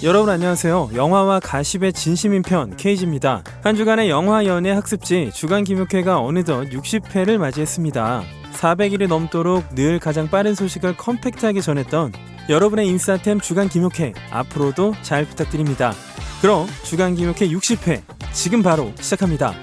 여러분 안녕하세요. 영화와 가십의 진심인 편 케이지입니다. 한 주간의 영화 연예 학습지 주간 김육회가 어느덧 60회를 맞이했습니다. 400일이 넘도록 늘 가장 빠른 소식을 컴팩트하게 전했던 여러분의 인싸템 주간 김육회, 앞으로도 잘 부탁드립니다. 그럼 주간 김육회 60회 지금 바로 시작합니다.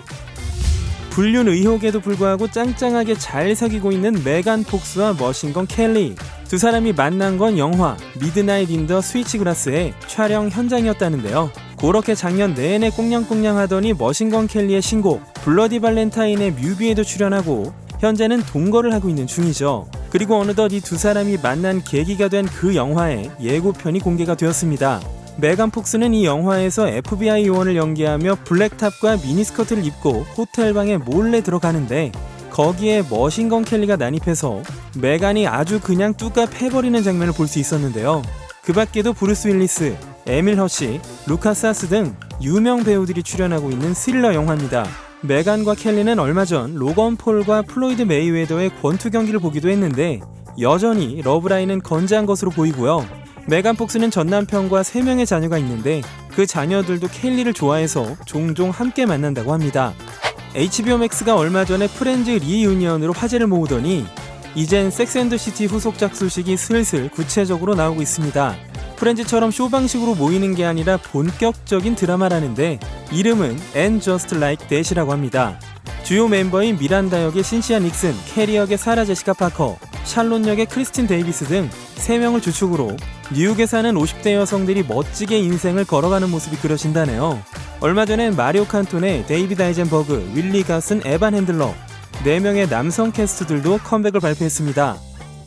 불륜 의혹에도 불구하고 짱짱하게 잘 사귀고 있는 메간 폭스와 머신건 켈리. 두 사람이 만난 건 영화 미드나잇 인 더 스위치그라스의 촬영 현장이었다는데요. 그렇게 작년 내내 꽁냥꽁냥 하더니 머신건 켈리의 신곡 블러디 발렌타인의 뮤비에도 출연하고 현재는 동거를 하고 있는 중이죠. 그리고 어느덧 이 두 사람이 만난 계기가 된 그 영화의 예고편이 공개가 되었습니다. 메간 폭스는 이 영화에서 FBI 요원을 연기하며 블랙탑과 미니스커트를 입고 호텔방에 몰래 들어가는데 거기에 머신건 켈리가 난입해서 메간이 아주 그냥 뚜까 패버리는 장면을 볼 수 있었는데요. 그 밖에도 브루스 윌리스, 에밀 허시, 루카스 하스 등 유명 배우들이 출연하고 있는 스릴러 영화입니다. 메간과 켈리는 얼마 전 로건 폴과 플로이드 메이웨더의 권투 경기를 보기도 했는데 여전히 러브라인은 건재한 것으로 보이고요. 메간 폭스는 전 남편과 3명의 자녀가 있는데 그 자녀들도 켈리를 좋아해서 종종 함께 만난다고 합니다. HBO 맥스가 얼마 전에 프렌즈 리유니언으로 화제를 모으더니 이젠 섹스앤더시티 후속작 소식이 슬슬 구체적으로 나오고 있습니다. 프렌즈처럼 쇼 방식으로 모이는 게 아니라 본격적인 드라마라는데 이름은 And Just Like That이라고 합니다. 주요 멤버인 미란다 역의 신시아 닉슨, 캐리 역의 사라 제시카 파커, 샬롯 역의 크리스틴 데이비스 등 3명을 주축으로 뉴욕에 사는 50대 여성들이 멋지게 인생을 걸어가는 모습이 그려진다네요. 얼마 전엔 마리오 칸톤의 데이비드 아이젠버그, 윌리 갓슨, 에반 핸들러 4명의 남성 캐스트들도 컴백을 발표했습니다.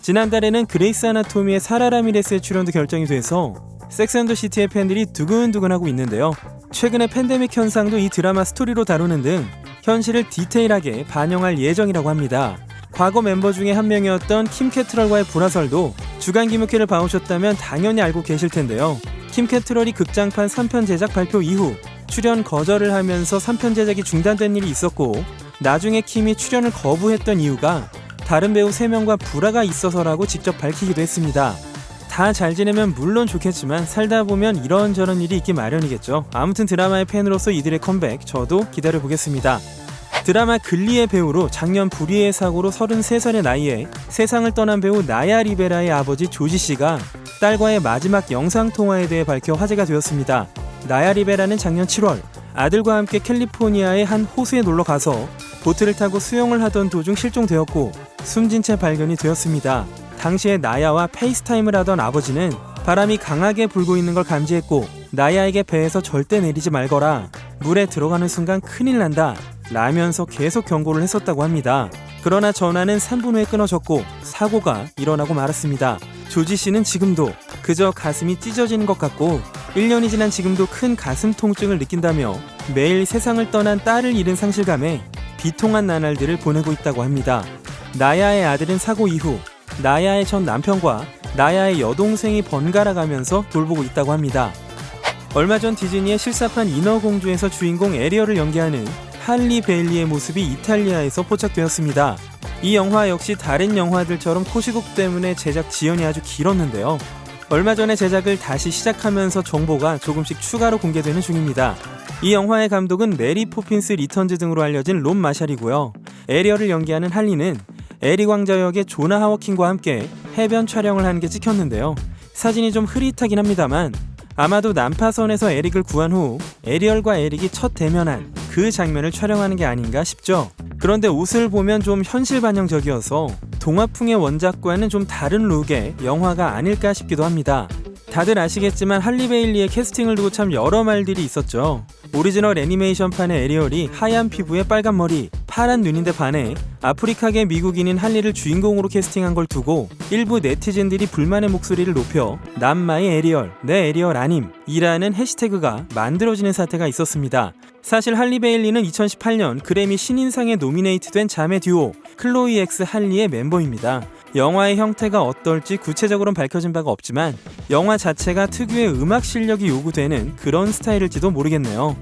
지난달에는 그레이스 아나토미의 사라 라미레스의 출연도 결정이 돼서 섹스앤더시티의 팬들이 두근두근하고 있는데요. 최근에 팬데믹 현상도 이 드라마 스토리로 다루는 등 현실을 디테일하게 반영할 예정이라고 합니다. 과거 멤버 중에 한 명이었던 킴 캐트럴과의 불화설도 주간 김육회를 봐오셨다면 당연히 알고 계실 텐데요. 킴 캐트럴이 극장판 3편 제작 발표 이후 출연 거절을 하면서 3편 제작이 중단된 일이 있었고 나중에 킴이 출연을 거부했던 이유가 다른 배우 3명과 불화가 있어서라고 직접 밝히기도 했습니다. 다 잘 지내면 물론 좋겠지만 살다 보면 이런저런 일이 있기 마련이겠죠. 아무튼 드라마의 팬으로서 이들의 컴백 저도 기다려보겠습니다. 드라마 글리의 배우로 작년 불의의 사고로 33살의 나이에 세상을 떠난 배우 나야 리베라의 아버지 조지씨가 딸과의 마지막 영상통화에 대해 밝혀 화제가 되었습니다. 나야 리베라는 작년 7월 아들과 함께 캘리포니아의 한 호수에 놀러가서 보트를 타고 수영을 하던 도중 실종되었고 숨진 채 발견이 되었습니다. 당시에 나야와 페이스타임을 하던 아버지는 바람이 강하게 불고 있는 걸 감지했고 나야에게 배에서 절대 내리지 말거라, 물에 들어가는 순간 큰일 난다 라면서 계속 경고를 했었다고 합니다. 그러나 전화는 3분 후에 끊어졌고 사고가 일어나고 말았습니다. 조지 씨는 지금도 그저 가슴이 찢어지는 것 같고 1년이 지난 지금도 큰 가슴 통증을 느낀다며 매일 세상을 떠난 딸을 잃은 상실감에 비통한 나날들을 보내고 있다고 합니다. 나야의 아들은 사고 이후 나야의 전 남편과 나야의 여동생이 번갈아 가면서 돌보고 있다고 합니다. 얼마 전 디즈니의 실사판 인어공주에서 주인공 에리얼을 연기하는 할리 베일리의 모습이 이탈리아에서 포착되었습니다. 이 영화 역시 다른 영화들처럼 코시국 때문에 제작 지연이 아주 길었는데요. 얼마 전에 제작을 다시 시작하면서 정보가 조금씩 추가로 공개되는 중입니다. 이 영화의 감독은 메리 포핀스 리턴즈 등으로 알려진 론 마샬이고요. 에리얼을 연기하는 할리는 에리 왕자 역의 조나 하워킹과 함께 해변 촬영을 하는 게 찍혔는데요. 사진이 좀 흐릿하긴 합니다만 아마도 난파선에서 에릭을 구한 후 에리얼과 에릭이 첫 대면한 그 장면을 촬영하는 게 아닌가 싶죠. 그런데 옷을 보면 좀 현실 반영적이어서 동화풍의 원작과는 좀 다른 룩의 영화가 아닐까 싶기도 합니다. 다들 아시겠지만 할리 베일리의 캐스팅을 두고 참 여러 말들이 있었죠. 오리지널 애니메이션판의 에리얼이 하얀 피부에 빨간 머리, 파란 눈인데 반해 아프리카계 미국인인 할리를 주인공으로 캐스팅한 걸 두고 일부 네티즌들이 불만의 목소리를 높여 남마의 에리얼, 내 에리얼 아님 이라는 해시태그가 만들어지는 사태가 있었습니다. 사실 할리 베일리는 2018년 그래미 신인상에 노미네이트된 자매 듀오 클로이 엑스 할리의 멤버입니다. 영화의 형태가 어떨지 구체적으로는 밝혀진 바가 없지만 영화 자체가 특유의 음악 실력이 요구되는 그런 스타일일지도 모르겠네요.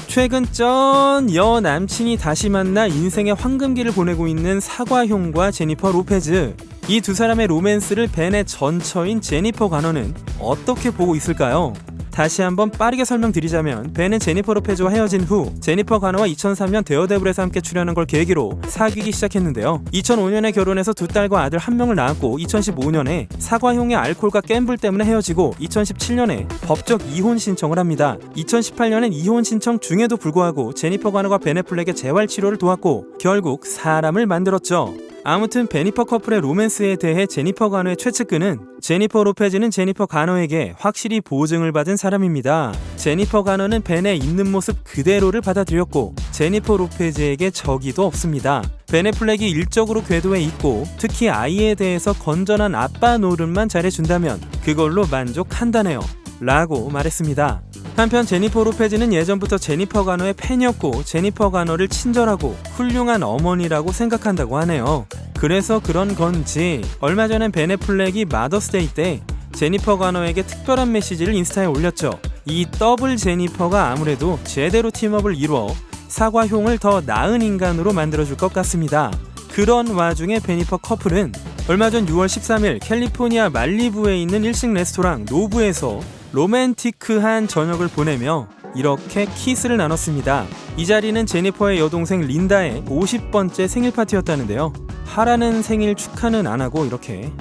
최근 전 여남친이 다시 만나 인생의 황금기를 보내고 있는 사과형과 제니퍼 로페즈. 이 두 사람의 로맨스를 벤의 전처인 제니퍼 관원은 어떻게 보고 있을까요? 다시 한번 빠르게 설명드리자면 벤은 제니퍼 로페즈와 헤어진 후 제니퍼 가너와 2003년 데어데블에서 함께 출연한 걸 계기로 사귀기 시작했는데요. 2005년에 결혼해서 두 딸과 아들 한 명을 낳았고 2015년에 사과형의 알코올과 갬블 때문에 헤어지고 2017년에 법적 이혼 신청을 합니다. 2018년엔 이혼 신청 중에도 불구하고 제니퍼 가너가 벤 애플렉의 재활 치료를 도왔고 결국 사람을 만들었죠. 아무튼 베니퍼 커플의 로맨스에 대해 제니퍼 가너의 최측근은 제니퍼 로페즈는 제니퍼 가너에게 확실히 보증을 받은 사람입니다. 제니퍼 가너는 벤의 있는 모습 그대로를 받아들였고 제니퍼 로페즈에게 적의도 없습니다. 벤 애플렉이 일적으로 궤도에 있고 특히 아이에 대해서 건전한 아빠 노릇만 잘해준다면 그걸로 만족한다네요 라고 말했습니다. 한편 제니퍼 로페즈는 예전부터 제니퍼 가너의 팬이었고 제니퍼 가너를 친절하고 훌륭한 어머니라고 생각한다고 하네요. 그래서 그런 건지 얼마 전엔 벤 애플렉이 마더스데이 때 제니퍼 가너에게 특별한 메시지를 인스타에 올렸죠. 이 더블 제니퍼가 아무래도 제대로 팀업을 이루어 사과형을 더 나은 인간으로 만들어줄 것 같습니다. 그런 와중에 베니퍼 커플은 얼마 전 6월 13일 캘리포니아 말리부에 있는 일식 레스토랑 노브에서 로맨티크한 저녁을 보내며 이렇게 키스를 나눴습니다. 이 자리는 제니퍼의 여동생 린다의 50번째 생일 파티였다는데요. 하라는 생일 축하는 안 하고 이렇게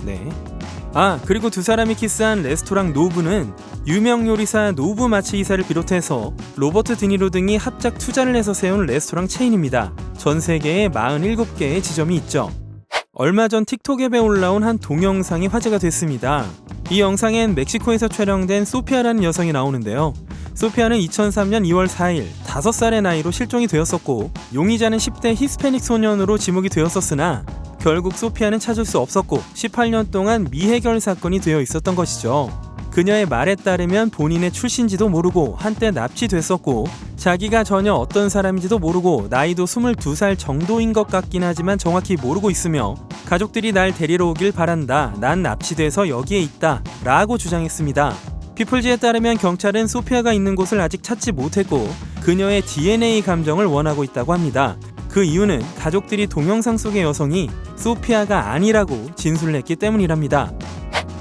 그리고 두 사람이 키스한 레스토랑 노브는 유명 요리사 노브 마츠히사를 비롯해서 로버트 드니로 등이 합작 투자를 해서 세운 레스토랑 체인입니다. 전 세계에 47개의 지점이 있죠. 얼마 전 틱톡 앱에 올라온 한 동영상이 화제가 됐습니다. 이 영상엔 멕시코에서 촬영된 소피아라는 여성이 나오는데요. 소피아는 2003년 2월 4일 5살의 나이로 실종이 되었었고 용의자는 10대 히스패닉 소년으로 지목이 되었었으나 결국 소피아는 찾을 수 없었고 18년 동안 미해결 사건이 되어 있었던 것이죠. 그녀의 말에 따르면 본인의 출신지도 모르고 한때 납치됐었고 자기가 전혀 어떤 사람인지도 모르고 나이도 22살 정도인 것 같긴 하지만 정확히 모르고 있으며 가족들이 날 데리러 오길 바란다. 난 납치돼서 여기에 있다. 라고 주장했습니다. 피플지에 따르면 경찰은 소피아가 있는 곳을 아직 찾지 못했고 그녀의 DNA 감정을 원하고 있다고 합니다. 그 이유는 가족들이 동영상 속의 여성이 소피아가 아니라고 진술을 했기 때문이랍니다.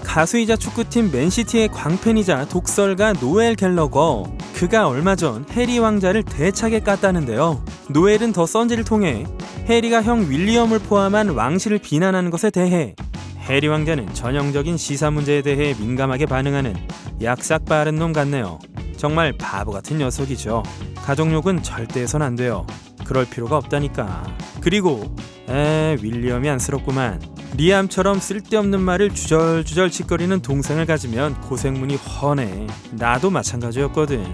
가수이자 축구팀 맨시티의 광팬이자 독설가 노엘 갤러거, 그가 얼마 전 해리 왕자를 대차게 깠다는데요. 노엘은 더 선지를 통해 해리가 형 윌리엄을 포함한 왕실을 비난하는 것에 대해 해리 왕자는 전형적인 시사 문제에 대해 민감하게 반응하는 약삭 빠른 놈 같네요. 정말 바보 같은 녀석이죠. 가족욕은 절대 해선 안 돼요. 그럴 필요가 없다니까. 그리고 윌리엄이 안쓰럽구만. 리암처럼 쓸데없는 말을 주절주절 짓거리는 동생을 가지면 고생문이 훤해. 나도 마찬가지였거든.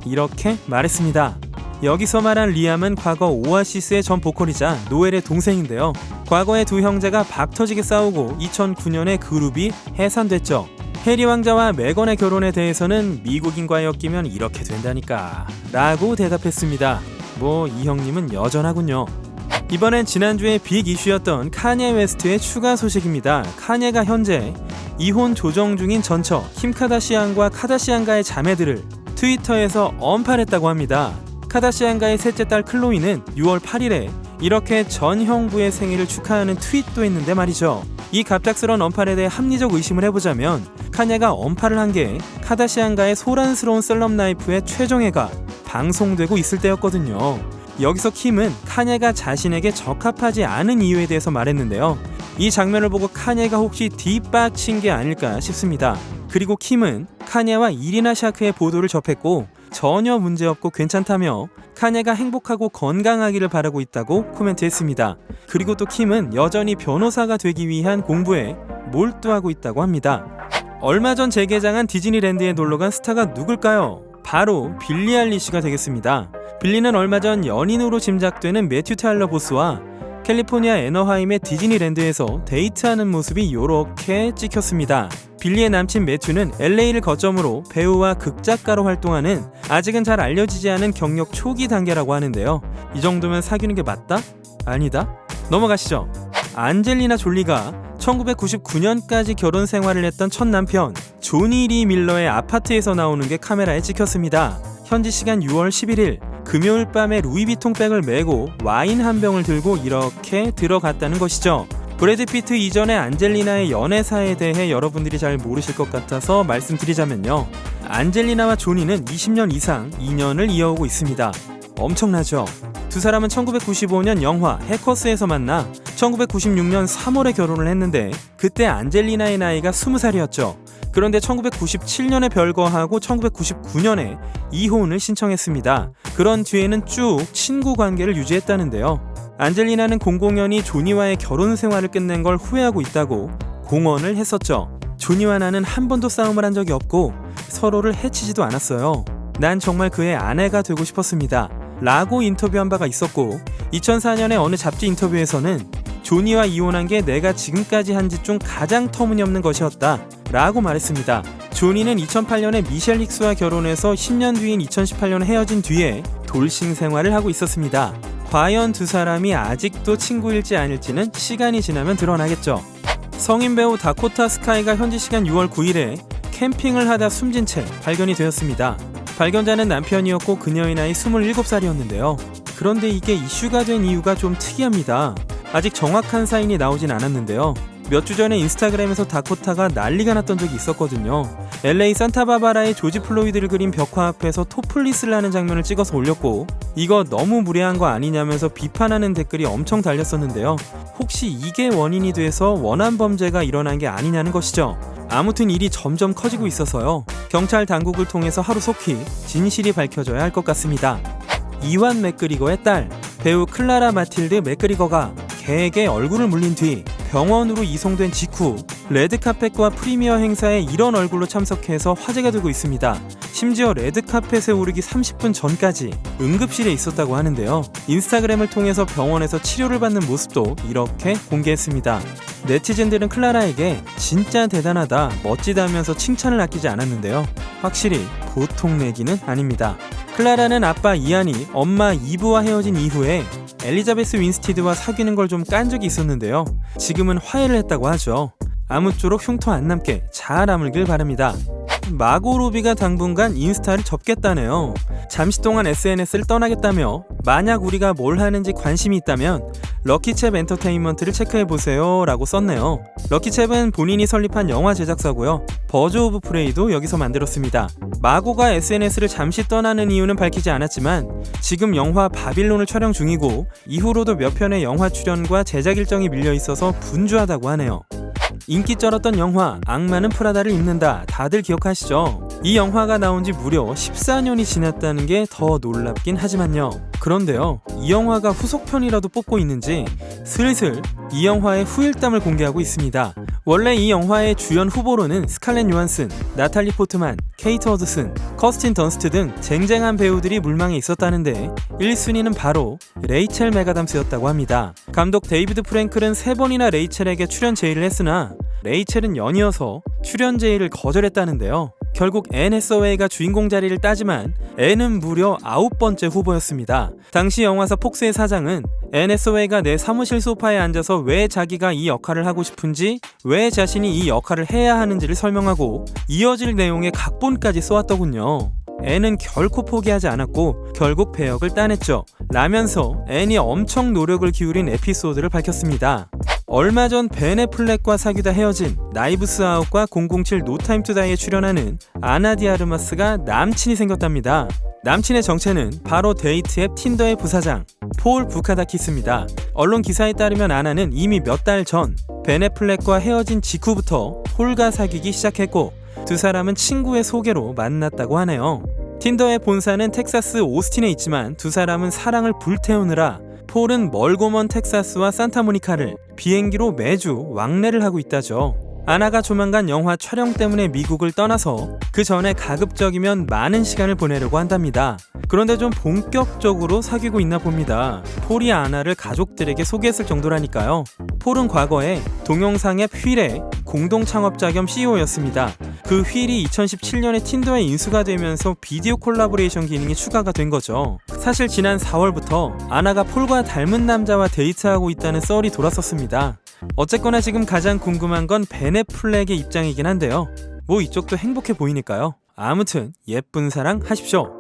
이렇게 말했습니다. 여기서 말한 리암은 과거 오아시스의 전 보컬이자 노엘의 동생인데요. 과거에 두 형제가 박터지게 싸우고 2009년에 그룹이 해산됐죠. 해리 왕자와 메건의 결혼에 대해서는 미국인과의 엮이면 이렇게 된다니까 라고 대답했습니다. 이 형님은 여전하군요. 이번엔 지난주에 빅 이슈였던 카니에 웨스트의 추가 소식입니다. 카니에가 현재 이혼 조정 중인 전처 킴 카다시안과 카다시안가의 자매들을 트위터에서 언팔했다고 합니다. 카다시안가의 셋째 딸 클로이는 6월 8일에 이렇게 전 형부의 생일을 축하하는 트윗도 했는데 말이죠. 이 갑작스러운 언팔에 대해 합리적 의심을 해보자면 카니에가 언팔을 한 게 카다시안가의 소란스러운 썰럼 라이프의 최종회가 방송되고 있을 때였거든요. 여기서 킴은 카니에가 자신에게 적합하지 않은 이유에 대해서 말했는데요. 이 장면을 보고 카니에가 혹시 뒷받친 게 아닐까 싶습니다. 그리고 킴은 카니에와 이리나 샤크의 보도를 접했고 전혀 문제없고 괜찮다며 카니에가 행복하고 건강하기를 바라고 있다고 코멘트했습니다. 그리고 또 킴은 여전히 변호사가 되기 위한 공부에 몰두하고 있다고 합니다. 얼마 전 재개장한 디즈니랜드에 놀러간 스타가 누굴까요? 바로 빌리 아일리시가 되겠습니다. 빌리는 얼마 전 연인으로 짐작되는 매튜 타일러 보스와 캘리포니아 애너하임의 디즈니랜드에서 데이트하는 모습이 이렇게 찍혔습니다. 빌리의 남친 매튜는 LA를 거점으로 배우와 극작가로 활동하는 아직은 잘 알려지지 않은 경력 초기 단계라고 하는데요. 이 정도면 사귀는 게 맞다? 아니다? 넘어가시죠. 안젤리나 졸리가 1999년까지 결혼 생활을 했던 첫 남편 조니 리 밀러의 아파트에서 나오는 게 카메라에 찍혔습니다. 현지 시간 6월 11일 금요일 밤에 루이비통 백을 메고 와인 한 병을 들고 이렇게 들어갔다는 것이죠. 브래드 피트 이전의 안젤리나의 연애사에 대해 여러분들이 잘 모르실 것 같아서 말씀드리자면요. 안젤리나와 조니는 20년 이상 인연을 이어오고 있습니다. 엄청나죠? 두 사람은 1995년 영화 해커스에서 만나 1996년 3월에 결혼을 했는데 그때 안젤리나의 나이가 20살이었죠. 그런데 1997년에 별거하고 1999년에 이혼을 신청했습니다. 그런 뒤에는 쭉 친구 관계를 유지했다는데요. 안젤리나는 공공연히 조니와의 결혼 생활을 끝낸 걸 후회하고 있다고 공언을 했었죠. 조니와 나는 한 번도 싸움을 한 적이 없고 서로를 해치지도 않았어요. 난 정말 그의 아내가 되고 싶었습니다. 라고 인터뷰한 바가 있었고 2004년에 어느 잡지 인터뷰에서는 조니와 이혼한 게 내가 지금까지 한 짓 중 가장 터무니없는 것이었다 라고 말했습니다. 조니는 2008년에 미셸 힉스와 결혼해서 10년 뒤인 2018년에 헤어진 뒤에 돌싱 생활을 하고 있었습니다. 과연 두 사람이 아직도 친구일지 아닐지는 시간이 지나면 드러나겠죠. 성인 배우 다코타 스카이가 현지 시간 6월 9일에 캠핑을 하다 숨진 채 발견이 되었습니다. 발견자는 남편이었고 그녀의 나이 27살이었는데요. 그런데 이게 이슈가 된 이유가 좀 특이합니다. 아직 정확한 사인이 나오진 않았는데요. 몇 주 전에 인스타그램에서 다코타가 난리가 났던 적이 있었거든요. LA 산타바바라의 조지 플로이드를 그린 벽화 앞에서 토플리스를 하는 장면을 찍어서 올렸고 이거 너무 무례한 거 아니냐면서 비판하는 댓글이 엄청 달렸었는데요. 혹시 이게 원인이 돼서 원한 범죄가 일어난 게 아니냐는 것이죠. 아무튼 일이 점점 커지고 있어서요. 경찰 당국을 통해서 하루속히 진실이 밝혀져야 할 것 같습니다. 이완 맥그리거의 딸 배우 클라라 마틸드 맥그리거가 개에게 얼굴을 물린 뒤 병원으로 이송된 직후 레드카펫과 프리미어 행사에 이런 얼굴로 참석해서 화제가 되고 있습니다. 심지어 레드카펫에 오르기 30분 전까지 응급실에 있었다고 하는데요. 인스타그램을 통해서 병원에서 치료를 받는 모습도 이렇게 공개했습니다. 네티즌들은 클라라에게 진짜 대단하다, 멋지다면서 칭찬을 아끼지 않았는데요. 확실히 보통 내기는 아닙니다. 클라라는 아빠 이안이 엄마 이브와 헤어진 이후에 엘리자베스 윈스티드와 사귀는 걸 좀 깐 적이 있었는데요. 지금은 화해를 했다고 하죠. 아무쪼록 흉터 안 남게 잘 아물길 바랍니다. 마고 로비가 당분간 인스타를 접겠다네요. 잠시 동안 SNS를 떠나겠다며 만약 우리가 뭘 하는지 관심이 있다면 럭키챕 엔터테인먼트를 체크해보세요 라고 썼네요. 럭키챕은 본인이 설립한 영화 제작사고요. 버즈 오브 프레이도 여기서 만들었습니다. 마고가 SNS를 잠시 떠나는 이유는 밝히지 않았지만 지금 영화 바빌론을 촬영 중이고 이후로도 몇 편의 영화 출연과 제작 일정이 밀려있어서 분주하다고 하네요. 인기 쩔었던 영화 악마는 프라다를 입는다 다들 기억하시죠? 이 영화가 나온 지 무려 14년이 지났다는 게 더 놀랍긴 하지만요. 그런데요, 이 영화가 후속편이라도 뽑고 있는지 슬슬 이 영화의 후일담을 공개하고 있습니다. 원래 이 영화의 주연 후보로는 스칼렛 요한슨, 나탈리 포트만, 케이트 허드슨, 커스틴 던스트 등 쟁쟁한 배우들이 물망에 있었다는데 1순위는 바로 레이첼 맥아담스였다고 합니다. 감독 데이비드 프랭클은 3번이나 레이첼에게 출연 제의를 했으나 레이첼은 연이어서 출연 제의를 거절했다는데요. 결국 앤 해서웨이가 주인공 자리를 따지만 앤은 무려 9번째 후보였습니다. 당시 영화사 폭스의 사장은 앤 해서웨이가 내 사무실 소파에 앉아서 왜 자기가 이 역할을 하고 싶은지, 왜 자신이 이 역할을 해야 하는지를 설명하고 이어질 내용의 각본까지 써왔더군요. 앤은 결코 포기하지 않았고 결국 배역을 따냈죠. 라면서 앤이 엄청 노력을 기울인 에피소드를 밝혔습니다. 얼마 전 벤 애플렉과 사귀다 헤어진 나이브스 아웃과 007 노 타임 투 다이에 출연하는 아나 디아르마스가 남친이 생겼답니다. 남친의 정체는 바로 데이트 앱 틴더의 부사장 폴 부카다키스입니다. 언론 기사에 따르면 아나는 이미 몇 달 전 벤 애플렉과 헤어진 직후부터 폴과 사귀기 시작했고 두 사람은 친구의 소개로 만났다고 하네요. 틴더의 본사는 텍사스 오스틴에 있지만 두 사람은 사랑을 불태우느라 폴은 멀고 먼 텍사스와 산타모니카를 비행기로 매주 왕래를 하고 있다죠. 아나가 조만간 영화 촬영 때문에 미국을 떠나서 그 전에 가급적이면 많은 시간을 보내려고 한답니다. 그런데 좀 본격적으로 사귀고 있나 봅니다. 폴이 아나를 가족들에게 소개했을 정도라니까요. 폴은 과거에 동영상앱 휠의 공동 창업자 겸 CEO였습니다. 그 휠이 2017년에 틴더에 인수가 되면서 비디오 콜라보레이션 기능이 추가가 된 거죠. 사실 지난 4월부터 아나가 폴과 닮은 남자와 데이트하고 있다는 썰이 돌았었습니다. 어쨌거나 지금 가장 궁금한 건 벤 애플렉의 입장이긴 한데요. 뭐 이쪽도 행복해 보이니까요. 아무튼 예쁜 사랑 하십시오.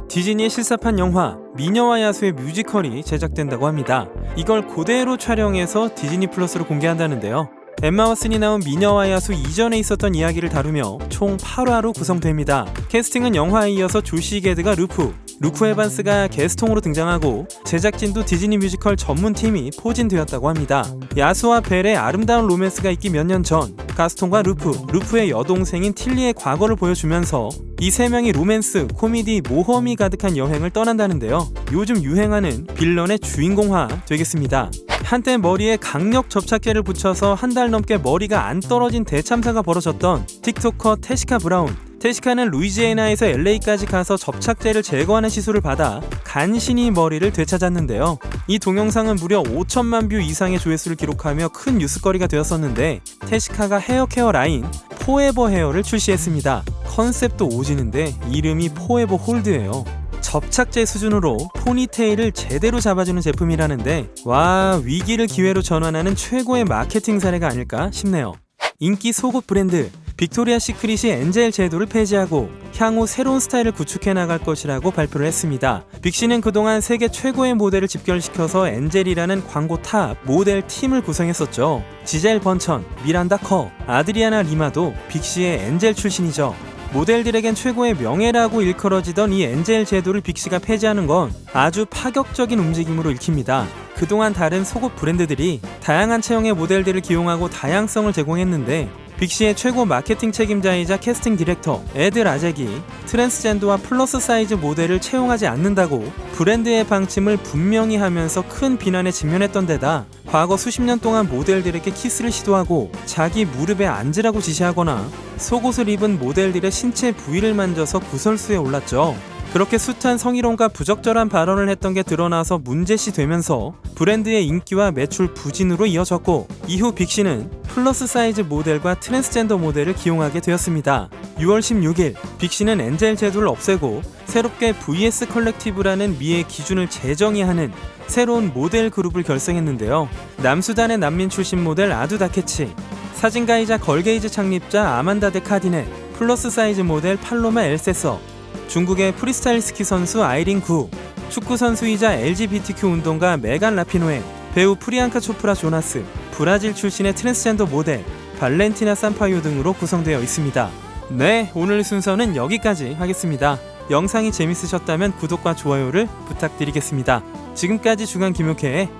디즈니의 실사판 영화 미녀와 야수의 뮤지컬이 제작된다고 합니다. 이걸 그대로 촬영해서 디즈니 플러스로 공개한다는데요. 엠마 왓슨이 나온 미녀와 야수 이전에 있었던 이야기를 다루며 총 8화로 구성됩니다. 캐스팅은 영화에 이어서 조시 게드가 루크 에반스가 게스통으로 등장하고 제작진도 디즈니 뮤지컬 전문팀이 포진되었다고 합니다. 야수와 벨의 아름다운 로맨스가 있기 몇 년 전 가스통과 루프의 여동생인 틸리의 과거를 보여주면서 이 세 명이 로맨스, 코미디, 모험이 가득한 여행을 떠난다는데요. 요즘 유행하는 빌런의 주인공화 되겠습니다. 한때 머리에 강력 접착제를 붙여서 한 달 넘게 머리가 안 떨어진 대참사가 벌어졌던 틱토커 테시카 브라운. 테시카는 루이지애나에서 LA까지 가서 접착제를 제거하는 시술을 받아 간신히 머리를 되찾았는데요. 이 동영상은 무려 5천만 뷰 이상의 조회수를 기록하며 큰 뉴스거리가 되었었는데 테시카가 헤어케어 라인 포에버 헤어를 출시했습니다. 컨셉도 오지는데 이름이 포에버 홀드예요. 접착제 수준으로 포니테일을 제대로 잡아주는 제품이라는데 와, 위기를 기회로 전환하는 최고의 마케팅 사례가 아닐까 싶네요. 인기 속옷 브랜드 빅토리아 시크릿이 엔젤 제도를 폐지하고 향후 새로운 스타일을 구축해 나갈 것이라고 발표를 했습니다. 빅시는 그동안 세계 최고의 모델을 집결시켜서 엔젤이라는 광고 탑 모델 팀을 구성했었죠. 지젤 번천, 미란다 커, 아드리아나 리마도 빅시의 엔젤 출신이죠. 모델들에겐 최고의 명예라고 일컬어지던 이 엔젤 제도를 빅시가 폐지하는 건 아주 파격적인 움직임으로 읽힙니다. 그동안 다른 속옷 브랜드들이 다양한 체형의 모델들을 기용하고 다양성을 제공했는데 빅시의 최고 마케팅 책임자이자 캐스팅 디렉터 에드 라젝이 트랜스젠더와 플러스 사이즈 모델을 채용하지 않는다고 브랜드의 방침을 분명히 하면서 큰 비난에 직면했던 데다 과거 수십 년 동안 모델들에게 키스를 시도하고 자기 무릎에 앉으라고 지시하거나 속옷을 입은 모델들의 신체 부위를 만져서 구설수에 올랐죠. 그렇게 숱한 성희롱과 부적절한 발언을 했던 게 드러나서 문제시 되면서 브랜드의 인기와 매출 부진으로 이어졌고 이후 빅시는 플러스 사이즈 모델과 트랜스젠더 모델을 기용하게 되었습니다. 6월 16일 빅시는 엔젤 제도를 없애고 새롭게 VS 컬렉티브라는 미의 기준을 재정의하는 새로운 모델 그룹을 결성했는데요. 남수단의 난민 출신 모델 아두 다케치, 사진가이자 걸게이즈 창립자 아만다 데 카디네, 플러스 사이즈 모델 팔로마 엘세서, 중국의 프리스타일 스키 선수 아이린 구, 축구 선수이자 LGBTQ 운동가 메간 라피노에, 배우 프리앙카 초프라 조나스, 브라질 출신의 트랜스젠더 모델 발렌티나 산파요 등으로 구성되어 있습니다. 네, 오늘 순서는 여기까지 하겠습니다. 영상이 재밌으셨다면 구독과 좋아요를 부탁드리겠습니다. 지금까지 주간 김용케의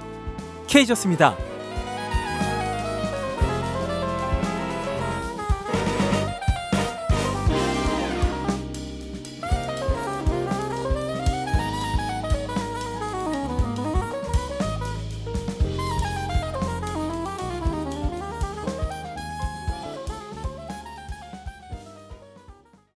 K였습니다.